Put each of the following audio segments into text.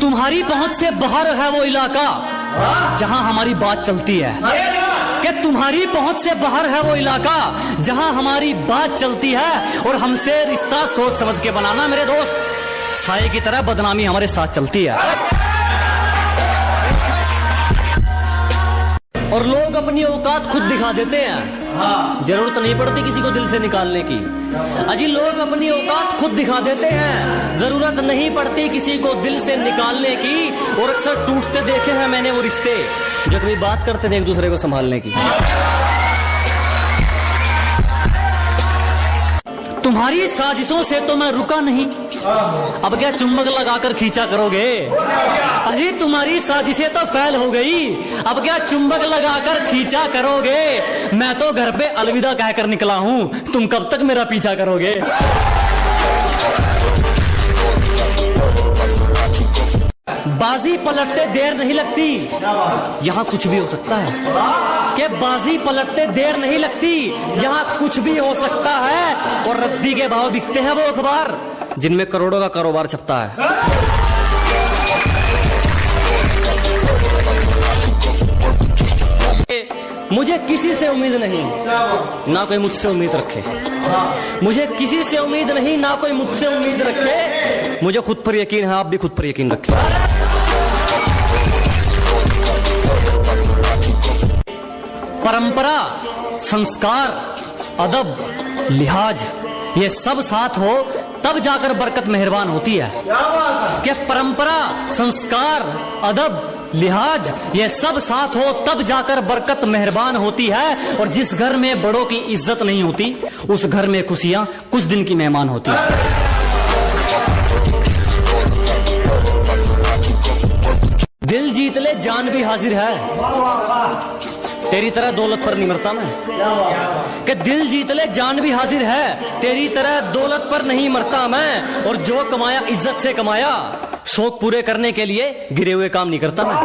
तुम्हारी पहुंच से बाहर है वो इलाका जहां हमारी बात चलती है। कि तुम्हारी पहुंच से बाहर है वो इलाका जहां हमारी बात चलती है। और हमसे रिश्ता सोच समझ के बनाना मेरे दोस्त, साए की तरह बदनामी हमारे साथ चलती है। और लोग अपनी औकात खुद दिखा देते हैं, जरूरत नहीं पड़ती किसी को दिल से निकालने की। अजी लोग अपनी औकात खुद दिखा देते हैं, जरूरत नहीं पड़ती किसी को दिल से निकालने की। और अक्सर टूटते देखे हैं मैंने वो रिश्ते जो कभी बात करते थे एक दूसरे को संभालने की। तुम्हारी साजिशों से तो मैं रुका नहीं, अब क्या चुंबक लगाकर खींचा करोगे। अजी तुम्हारी साजिशें तो फैल हो गई, अब क्या चुंबक लगाकर खींचा करोगे। मैं तो घर पे अलविदा कहकर निकला हूं, तुम कब तक मेरा पीछा करोगे। बाजी पलटते देर नहीं लगती, यहाँ कुछ भी हो सकता है। कि बाजी पलटते देर नहीं लगती, यहाँ कुछ भी हो सकता है। और रद्दी के भाव बिकते हैं वो अखबार जिनमें करोड़ों का कारोबार छपता है। मुझे किसी से उम्मीद नहीं, ना कोई मुझसे उम्मीद रखे। मुझे किसी से उम्मीद नहीं, ना कोई मुझसे उम्मीद रखे। मुझे खुद पर यकीन है, आप भी खुद पर यकीन रखें। परंपरा, संस्कार, अदब, लिहाज ये सब साथ हो तब जाकर बरकत मेहरबान होती है। कि परंपरा, संस्कार, अदब, लिहाज ये सब साथ हो तब जाकर बरकत मेहरबान होती है। और जिस घर में बड़ों की इज्जत नहीं होती उस घर में खुशियां कुछ दिन की मेहमान होती है। दिल जीत ले जान भी हाजिर है, तेरी तरह दौलत पर नहीं मरता मैं। कि दिल जीत ले जान भी हाजिर है, तेरी तरह दौलत पर नहीं मरता मैं। और जो कमाया इज्जत से कमाया, शौक पूरे करने के लिए गिरे हुए काम नहीं करता मैं।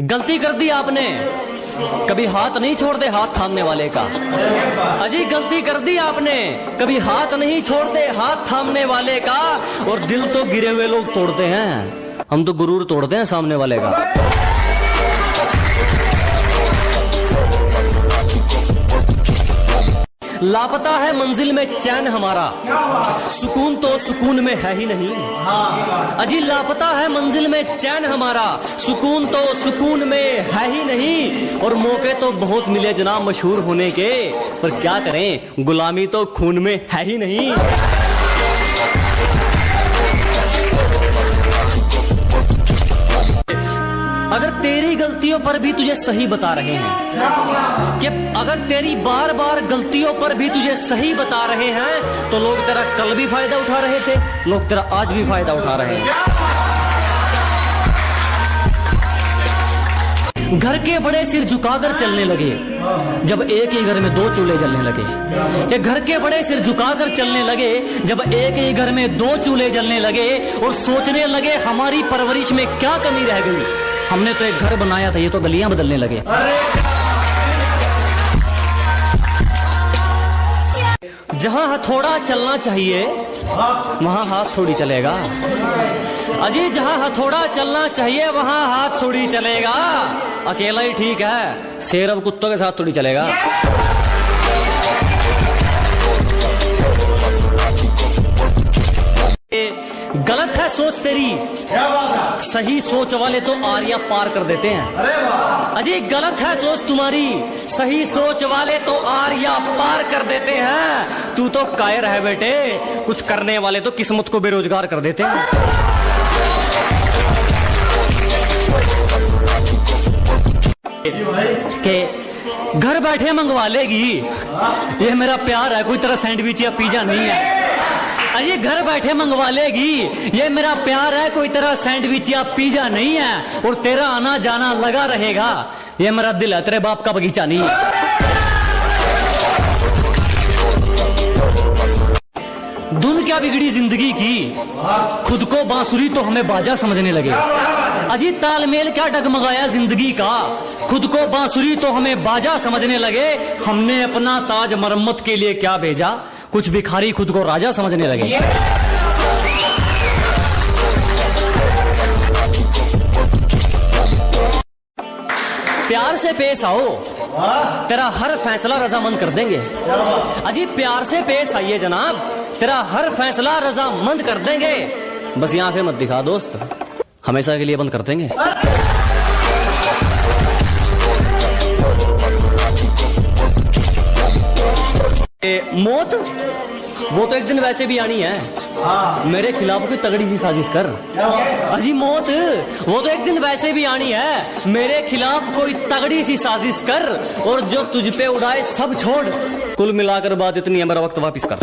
गलती कर दी आपने, कभी हाथ नहीं छोड़ते हाथ थामने वाले का। अजी गलती कर दी आपने, कभी हाथ नहीं छोड़ते हाथ थामने वाले का। और दिल तो गिरे हुए लोग तोड़ते हैं, हम तो गुरूर तोड़ते हैं सामने वाले का। लापता है मंजिल में चैन हमारा, सुकून तो सुकून में है ही नहीं। अजी लापता है मंजिल में चैन हमारा, सुकून तो सुकून में है ही नहीं। और मौके तो बहुत मिले जनाब मशहूर होने के, पर क्या करें गुलामी तो खून में है ही नहीं। अगर तेरी गलतियों पर भी तुझे सही बता रहे हैं, कि अगर तेरी बार बार गलतियों पर भी तुझे सही बता रहे हैं, तो लोग तेरा कल भी फायदा उठा रहे थे, लोग तेरा आज भी फायदा उठा रहे हैं। घर के बड़े सिर झुकाकर चलने लगे जब एक ही घर में दो चूल्हे जलने लगे। कि घर के बड़े सिर झुकाकर चलने लगे जब एक ही घर में दो चूल्हे जलने लगे। और सोचने लगे हमारी परवरिश में क्या कमी रह गई, हमने तो एक घर बनाया था, ये तो गलियां बदलने लगे। जहां हथौड़ा चलना चाहिए वहां हाथ थोड़ी चलेगा। अजी जहां हथौड़ा चलना चाहिए वहां हाथ थोड़ी चलेगा। अकेला ही ठीक है, शेर अब कुत्तों के साथ थोड़ी चलेगा। गलत है सोच तेरी, सही सोच वाले तो आरिया पार कर देते हैं। अजी गलत है सोच तुम्हारी, सही सोच वाले तो आरिया पार कर देते हैं। तू तो कायर है बेटे, कुछ करने वाले तो किस्मत को बेरोजगार कर देते हैं। के घर बैठे मंगवा लेगी, ये मेरा प्यार है, कोई तरह सैंडविच या पिज्जा नहीं है। अरे घर बैठे मंगवा लेगी, ये मेरा प्यार है, कोई तरह सैंडविच या पिज्जा नहीं है। और तेरा आना जाना लगा रहेगा, ये मेरा दिल है, तेरे बाप का बगीचा नहीं है। धुन क्या बिगड़ी जिंदगी की, खुद को बांसुरी तो हमें बाजा समझने लगे। अजी तालमेल क्या डगमगाया जिंदगी का, खुद को बांसुरी तो हमें बाजा समझने लगे। हमने अपना ताज मरम्मत के लिए क्या भेजा, कुछ भिखारी खुद को राजा समझने लगे। प्यार से पेश आओ, तेरा हर फैसला रजामंद कर देंगे। अजी प्यार से पेश आइए जनाब, तेरा हर फैसला रजामंद कर देंगे। बस ये आंखें मत दिखा दोस्त, हमेशा के लिए बंद कर देंगे। मौत वो तो एक दिन वैसे भी आनी है, मेरे खिलाफ कोई तगड़ी सी साजिश कर। अजी मौत वो तो एक दिन वैसे भी आनी है, मेरे खिलाफ कोई तगड़ी सी साजिश कर, और जो तुझ पे उड़ाए सब छोड़। कुल मिलाकर बात इतनी है, मेरा वक्त वापिस कर।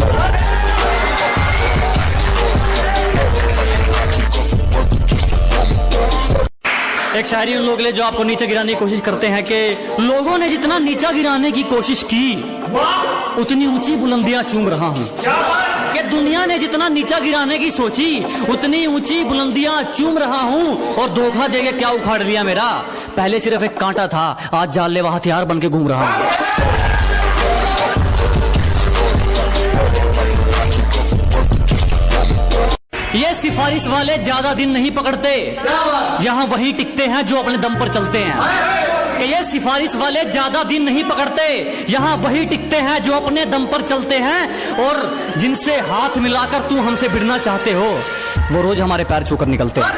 एक शायरी उन लोग ले जो आपको नीचे गिराने की कोशिश करते हैं कि लोगों ने जितना नीचा गिराने की कोशिश की उतनी ऊंची बुलंदियां चूम रहा हूं। कि दुनिया ने जितना नीचा गिराने की सोची उतनी ऊंची बुलंदियां चूम रहा हूं। और धोखा देके क्या उखाड़ लिया मेरा, पहले सिर्फ एक कांटा था, आज जानलेवा हथियार बन के घूम रहा हूं। ये सिफारिश वाले ज्यादा दिन नहीं पकड़ते, यहाँ वही टिकते हैं जो अपने दम पर चलते हैं। कि ये सिफारिश वाले ज्यादा दिन नहीं पकड़ते, यहाँ वही टिकते हैं जो अपने दम पर चलते हैं। और जिनसे हाथ मिलाकर तू हमसे भिड़ना चाहते हो, वो रोज हमारे पैर छूकर निकलते हैं।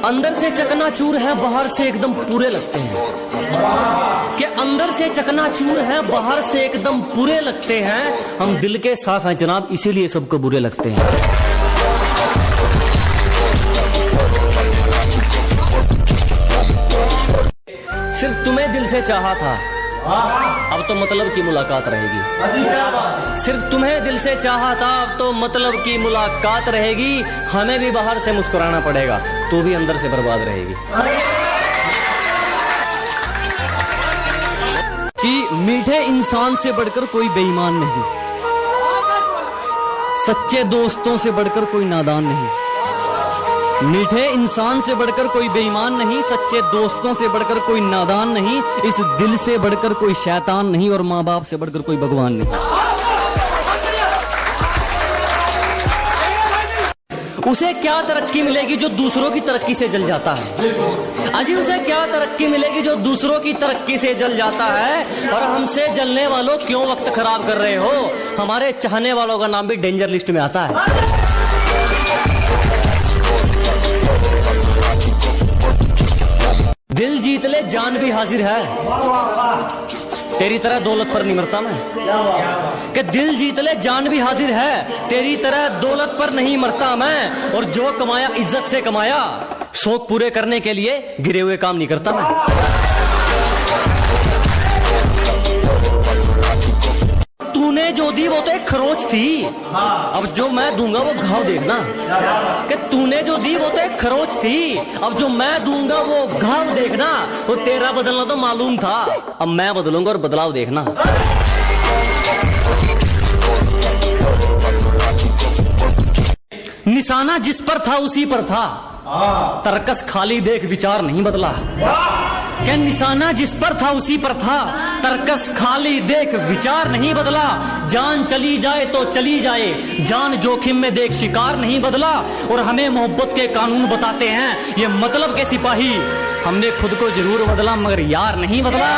अंदर से चकनाचूर है, बाहर से एकदम पूरे लगते हैं। कि अंदर से चकनाचूर है, बाहर से एकदम पूरे लगते हैं। हम दिल के साफ हैं जनाब, इसीलिए सबको बुरे लगते हैं। सिर्फ तुम्हें दिल से चाहा था, अब तो मतलब की मुलाकात रहेगी। सिर्फ तुम्हें दिल से चाहा था, अब तो मतलब की मुलाकात रहेगी। हमें भी बाहर से मुस्कुराना पड़ेगा, तू भी अंदर से बर्बाद रहेगी। कि मीठे इंसान से बढ़कर कोई बेईमान नहीं, सच्चे दोस्तों से बढ़कर कोई नादान नहीं। मीठे इंसान से बढ़कर कोई बेईमान नहीं, सच्चे दोस्तों से बढ़कर कोई नादान नहीं। इस दिल से बढ़कर कोई शैतान नहीं, और माँ बाप से बढ़कर कोई भगवान नहीं। उसे क्या तरक्की मिलेगी जो दूसरों की तरक्की से जल जाता है। अजी उसे क्या तरक्की मिलेगी जो दूसरों की तरक्की से जल जाता है। और हमसे जलने वालों क्यों वक्त खराब कर रहे हो, हमारे चाहने वालों का नाम भी डेंजर लिस्ट में आता है। दिल जीत ले जान भी हाजिर है, तेरी तरह दौलत पर नहीं मरता मैं। कि दिल जीत ले जान भी हाजिर है, तेरी तरह दौलत पर नहीं मरता मैं। और जो कमाया इज्जत से कमाया, शौक पूरे करने के लिए गिरे हुए काम नहीं करता मैं। तूने जो दी वो तो एक खरोच थी, अब जो मैं दूंगा वो घाव देखना। कि तूने जो दी वो तो एक खरोच थी, अब जो मैं दूंगा वो घाव देखना। वो तेरा बदलना तो मालूम था, अब मैं बदलूंगा और बदलाव देखना। निशाना जिस पर था उसी पर था, तरकस खाली देख विचार नहीं बदला। क्या निशाना जिस पर था उसी पर था, तरकस खाली देख विचार नहीं बदला। जान चली जाए तो चली जाए, जान जोखिम में देख शिकार नहीं बदला। और हमें मोहब्बत के कानून बताते हैं ये मतलब के सिपाही, हमने खुद को जरूर बदला मगर यार नहीं बदला।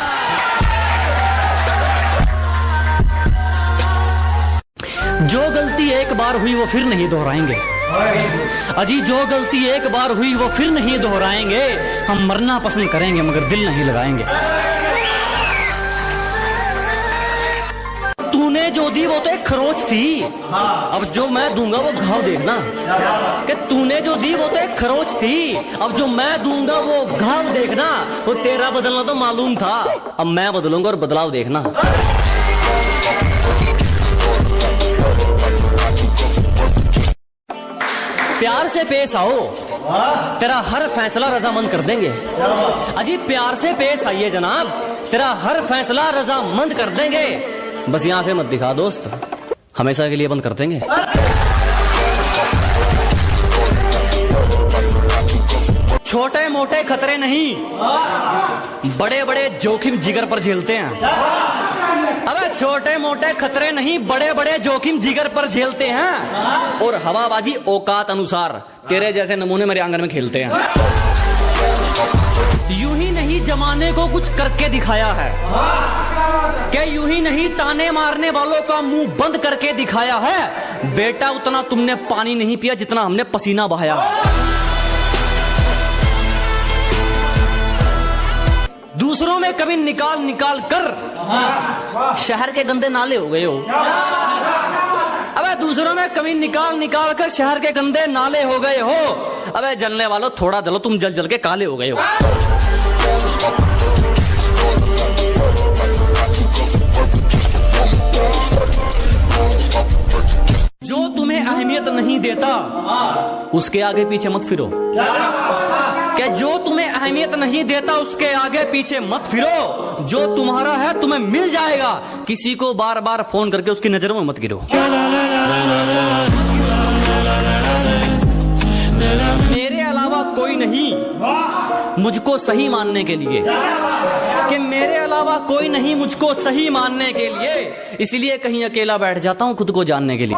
जो गलती एक बार हुई वो फिर नहीं दोहराएंगे। अजी जो गलती एक बार हुई वो फिर नहीं दोहराएंगे। हम मरना पसंद करेंगे मगर दिल नहीं लगाएंगे। तूने जो दी वो तो एक खरोच थी, अब जो मैं दूंगा वो घाव देखना। कि तूने जो दी वो तो एक खरोच थी, अब जो मैं दूंगा वो घाव देखना। वो तेरा बदलना तो मालूम था, अब मैं बदलूंगा और बदलाव देखना। प्यार से पेश आओ, तेरा हर फैसला रजामंद कर देंगे। अजी प्यार से पेश आइए जनाब, तेरा हर फैसला रजामंद कर देंगे। बस ये आंखें मत दिखा दोस्त, हमेशा के लिए बंद कर देंगे। छोटे मोटे खतरे नहीं, बड़े बड़े जोखिम जिगर पर झेलते हैं। अबे छोटे मोटे खतरे नहीं, बड़े बड़े जोखिम जिगर पर झेलते हैं। और हवाबाजी औकात अनुसार तेरे जैसे नमूने मेरे आंगन में खेलते हैं। यूं ही नहीं जमाने को कुछ करके दिखाया है, क्या यूं ही नहीं ताने मारने वालों का मुंह बंद करके दिखाया है। बेटा उतना तुमने पानी नहीं पिया जितना हमने पसीना बहाया। दूसरों में कभी निकाल निकाल कर शहर के गंदे नाले हो गए हो। अबे दूसरों में कभी निकाल निकाल कर शहर के गंदे नाले हो गए हो। अबे जलने वालों थोड़ा जलो, तुम जल जल के काले हो गए हो। जो तुम्हें अहमियत नहीं देता उसके आगे पीछे मत फिरो। क्या जो तुम्हें अहमियत नहीं देता उसके आगे पीछे मत फिरो। जो तुम्हारा है तुम्हें मिल जाएगा। किसी को बार बार फोन करके उसकी नजरों में मत गिरो। मेरे अलावा कोई नहीं मुझको सही मानने के लिए, कि मेरे अलावा कोई नहीं मुझको सही मानने के लिए, इसलिए कहीं अकेला बैठ जाता हूं खुद को जानने के लिए।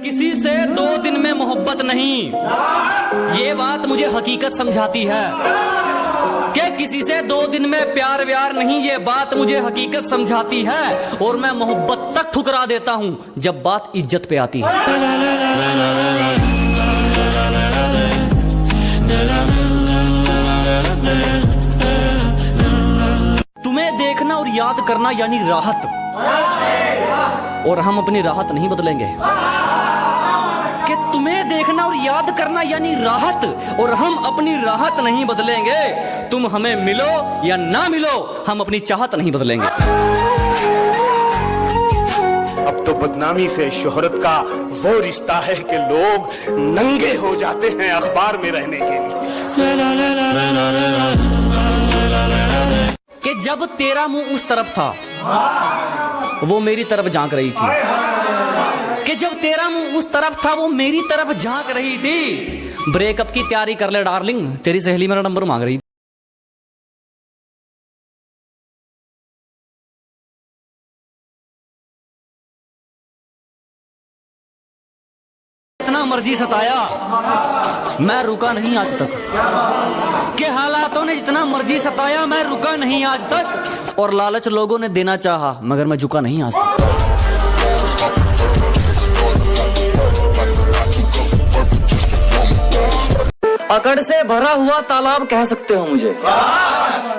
किसी से 2 दिन में मोहब्बत नहीं, ये बात मुझे हकीकत समझाती है। कि किसी से 2 दिन में प्यार व्यार नहीं, ये बात मुझे हकीकत समझाती है। और मैं मोहब्बत तक ठुकरा देता हूं जब बात इज्जत पे आती है। तुम्हें देखना और याद करना यानी राहत, और हम अपनी राहत नहीं बदलेंगे। कि तुम्हें देखना और याद करना यानी राहत, और हम अपनी राहत नहीं बदलेंगे। तुम हमें मिलो या ना मिलो, हम अपनी चाहत नहीं बदलेंगे। अब तो बदनामी से शोहरत का वो रिश्ता है कि लोग नंगे हो जाते हैं अखबार में रहने के लिए। कि जब तेरा मुंह उस तरफ था वो मेरी तरफ झांक रही थी। कि जब तेरा मुंह उस तरफ था वो मेरी तरफ झांक रही थी। ब्रेकअप की तैयारी कर ले डार्लिंग, तेरी सहेली मेरा नंबर मांग रही थी। जितना मर्जी सताया मैं रुका नहीं आज तक। के हालातों ने जितना मर्जी सताया मैं रुका नहीं आज तक। और लालच लोगों ने देना चाहा मगर मैं झुका नहीं आज तक। अकड़ से भरा हुआ तालाब कह सकते हो मुझे,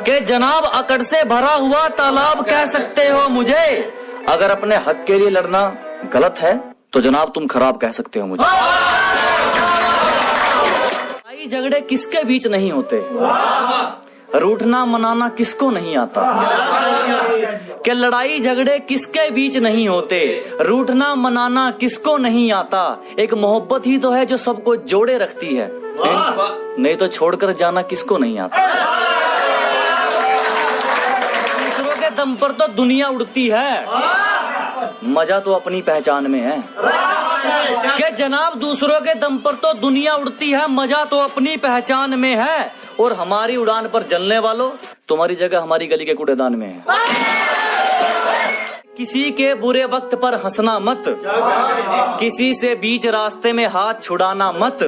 कि जनाब अकड़ से भरा हुआ तालाब कह सकते हो मुझे। अगर अपने हक के लिए लड़ना गलत है तो जनाब तुम खराब कह सकते हो मुझे। लड़ाई झगड़े किसके बीच नहीं होते, रूठना मनाना किसको नहीं आता। कि लड़ाई झगड़े किसके बीच नहीं होते, रूठना मनाना किसको नहीं आता। एक मोहब्बत ही तो है जो सबको जोड़े रखती है, नहीं तो छोड़कर जाना किसको नहीं आता। दूसरों के दम पर तो दुनिया उड़ती है, मजा तो अपनी पहचान में है। कि जनाब दूसरों के दम पर तो दुनिया उड़ती है, मजा तो अपनी पहचान में है। और हमारी उड़ान पर जलने वालों तुम्हारी जगह हमारी गली के कूड़ेदान में है। किसी के बुरे वक्त पर हंसना मत, किसी से बीच रास्ते में हाथ छुड़ाना मत,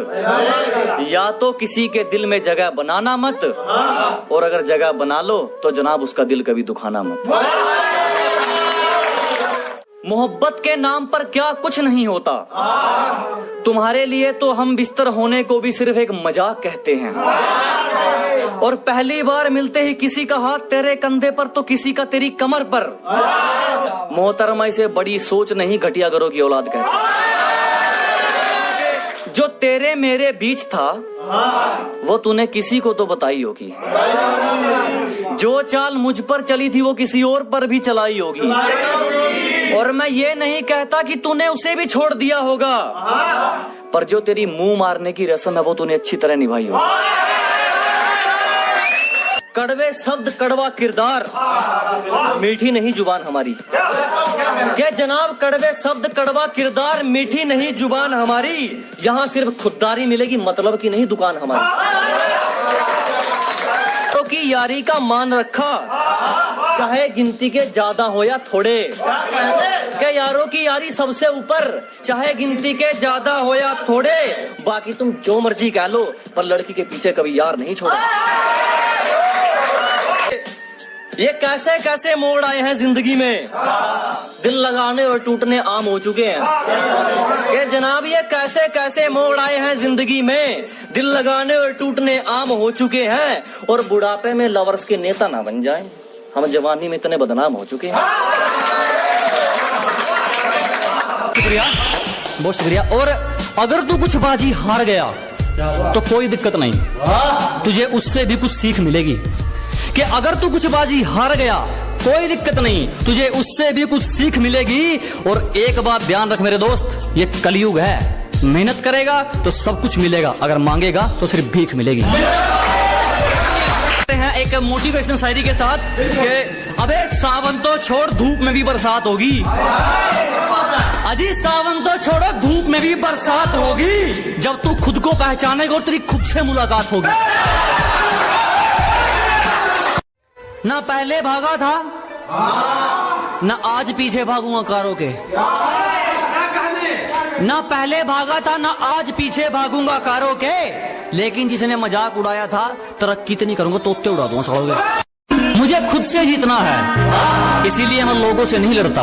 या तो किसी के दिल में जगह बनाना मत, और अगर जगह बना लो तो जनाब उसका दिल कभी दुखाना मत। मोहब्बत के नाम पर क्या कुछ नहीं होता, तुम्हारे लिए तो हम बिस्तर होने को भी सिर्फ एक मजाक कहते हैं। और पहली बार मिलते ही किसी का हाथ तेरे कंधे पर तो किसी का तेरी कमर पर। मोहतरमा इसे बड़ी सोच नहीं घटिया घरों की औलाद कहते। जो तेरे मेरे बीच था वो तूने किसी को तो बताई होगी, जो चाल मुझ पर चली थी वो किसी और पर भी चलाई होगी। और मैं ये नहीं कहता कि तूने उसे भी छोड़ दिया होगा, पर जो तेरी मुंह मारने की रस्म है वो तूने अच्छी तरह निभाई होगी। कड़वे शब्द कड़वा किरदार, मीठी नहीं जुबान हमारी। क्या जनाब, कड़वे शब्द कड़वा किरदार, मीठी नहीं जुबान हमारी। यहाँ सिर्फ खुददारी मिलेगी, मतलब की नहीं दुकान हमारी। तो की यारी का मान रखा, चाहे गिनती के ज्यादा हो या थोड़े। क्या यारों की यारी सबसे ऊपर, चाहे गिनती के ज्यादा हो या थोड़े। बाकी तुम जो मर्जी कह लो, पर लड़की के पीछे कभी यार नहीं छोड़ा। ये कैसे कैसे मोड़ आए हैं जिंदगी में, दिल लगाने और टूटने आम हो चुके हैं। ये जनाब, ये कैसे कैसे मोड़ आए हैं जिंदगी में, दिल लगाने और टूटने आम हो चुके हैं। और बुढ़ापे में लवर्स के नेता ना बन जाएं, हम जवानी में इतने बदनाम हो चुके हैं। शुक्रिया, बहुत शुक्रिया। और अगर तू कुछ बाजी हार गया तो कोई दिक्कत नहीं, तुझे उससे भी कुछ सीख मिलेगी। कि अगर तू कुछ बाजी हार गया कोई दिक्कत नहीं, तुझे उससे भी कुछ सीख मिलेगी। और एक बात ध्यान रख मेरे दोस्त, ये कलयुग है, मेहनत करेगा तो सब कुछ मिलेगा, अगर मांगेगा तो सिर्फ भीख मिलेगी। हैं एक मोटिवेशन शायरी के साथ कि अबे सावन तो छोड़, धूप में भी बरसात होगी। अजी सावन तो छोड़ो, धूप में भी बरसात होगी। जब तू खुद को पहचानेगा और तेरी खुद से मुलाकात होगी। ना पहले भागा था ना आज पीछे भागूंगा कारों के। ना पहले भागा था ना आज पीछे भागूंगा कारों के। लेकिन जिसने मजाक उड़ाया था, तरक्की तो नहीं करूंगा, तोते उड़ा दूंगा सालोगे। मुझे खुद से जीतना है, इसीलिए मैं लोगों से नहीं लड़ता।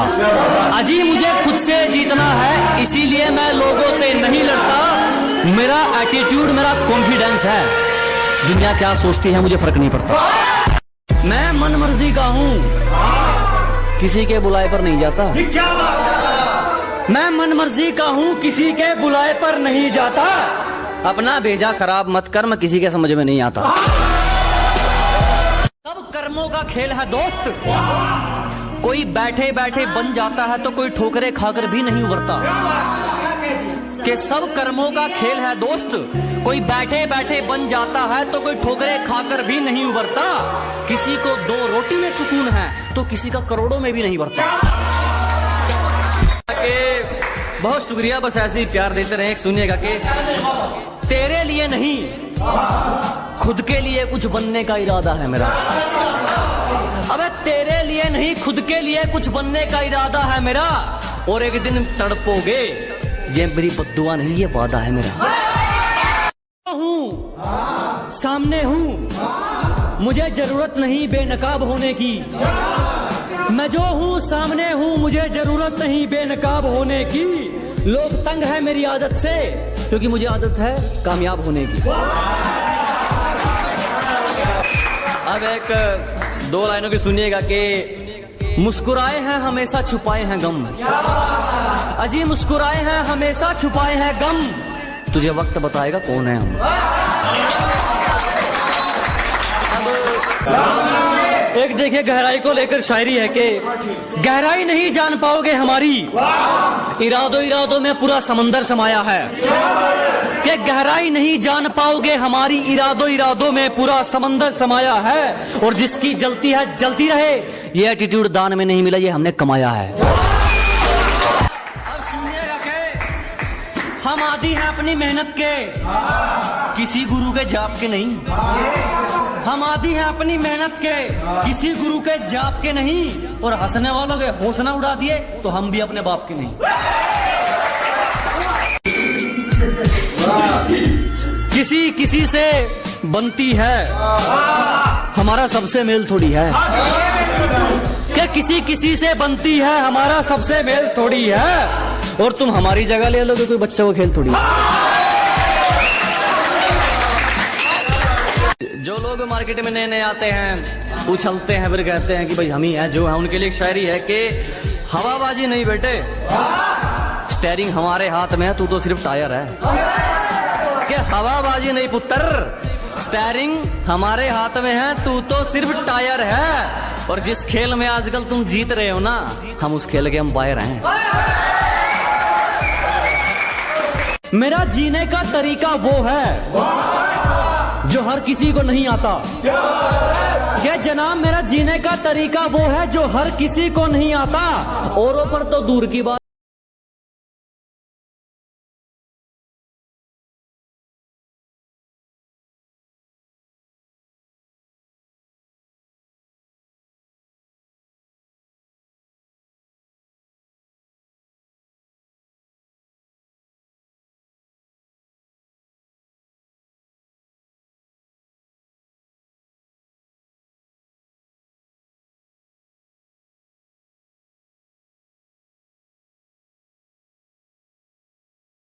अजी मुझे खुद से जीतना है, इसीलिए मैं लोगों से नहीं लड़ता। मेरा एटीट्यूड, मेरा कॉन्फिडेंस है। दुनिया क्या सोचती है मुझे फर्क नहीं पड़ता। मैं मन मर्जी का हूँ, किसी के बुलाए पर नहीं जाता। मैं मन मर्जी का हूँ, किसी के बुलाए पर नहीं जाता। अपना भेजा खराब मत कर, मैं किसी के समझ में नहीं आता। सब कर्मों का खेल है दोस्त, कोई बैठे बैठे बन जाता है तो कोई ठोकरे खाकर भी नहीं उबरता। कि सब कर्मों का खेल है दोस्त, कोई बैठे बैठे बन जाता है तो कोई ठोकरे खाकर भी नहीं उबरता। किसी को 2 रोटी में सुकून है तो किसी का करोड़ों में भी नहीं बढ़ता। बहुत शुक्रिया, बस ऐसे ही प्यार देते रहे। सुनिएगा कि तेरे लिए नहीं, खुद के लिए कुछ बनने का इरादा है मेरा। अबे तेरे लिए नहीं, खुद के लिए कुछ बनने का इरादा है मेरा। और एक दिन तड़पोगे, ये मेरी बद्दुआ नहीं, ये वादा है मेरा। हूँ सामने हूँ, मुझे जरूरत नहीं बेनकाब होने की। मैं जो हूँ सामने हूँ, मुझे जरूरत नहीं बेनकाब होने की। लोग तंग है मेरी आदत से, क्योंकि मुझे आदत है कामयाब होने की। अब एक 2 लाइनों की सुनिएगा कि मुस्कुराए हैं हमेशा छुपाए हैं गम। अजी मुस्कुराए हैं हमेशा छुपाए हैं गम। तुझे वक्त बताएगा कौन है हम। एक देखिए गहराई को लेकर शायरी है कि गहराई नहीं जान पाओगे हमारी, इरादों इरादों में पूरा समंदर समाया है। कि गहराई नहीं जान पाओगे हमारी, इरादों इरादों में पूरा समंदर समाया है। और जिसकी जलती है जलती रहे, ये एटीट्यूड दान में नहीं मिला, ये हमने कमाया है। अब सुनिएगा कि हम आदी हैं अपनी मेहनत के, किसी गुरु के जाप के नहीं। हम आदी हैं अपनी मेहनत के, किसी गुरु के जाप के नहीं। और हंसने वालों के हौसला उड़ा दिए तो हम भी अपने बाप के नहीं। किसी किसी से बनती है, हमारा सबसे मेल थोड़ी है। क्या किसी किसी से बनती है, हमारा सबसे मेल थोड़ी है। और तुम हमारी जगह ले लोगे, कोई बच्चों को खेल थोड़ी है। जो लोग मार्केट में नए नए आते हैं, उछलते हैं, फिर कहते हैं कि भाई हम ही हैं जो हैं, उनके लिए एक शायरी है कि हवाबाजी नहीं बेटे, स्टीयरिंग हमारे हाथ में है, तू तो सिर्फ टायर है। कि हवाबाजी नहीं पुत्र, स्टीयरिंग हमारे हाथ में है, तू तो सिर्फ टायर है। और जिस खेल में आजकल तुम जीत रहे हो ना, हम उस खेल के अंपायर हैं। मेरा जीने का तरीका वो है जो हर किसी को नहीं आता। क्या जनाब मेरा जीने का तरीका वो है जो हर किसी को नहीं आता। औरों पर तो दूर की बात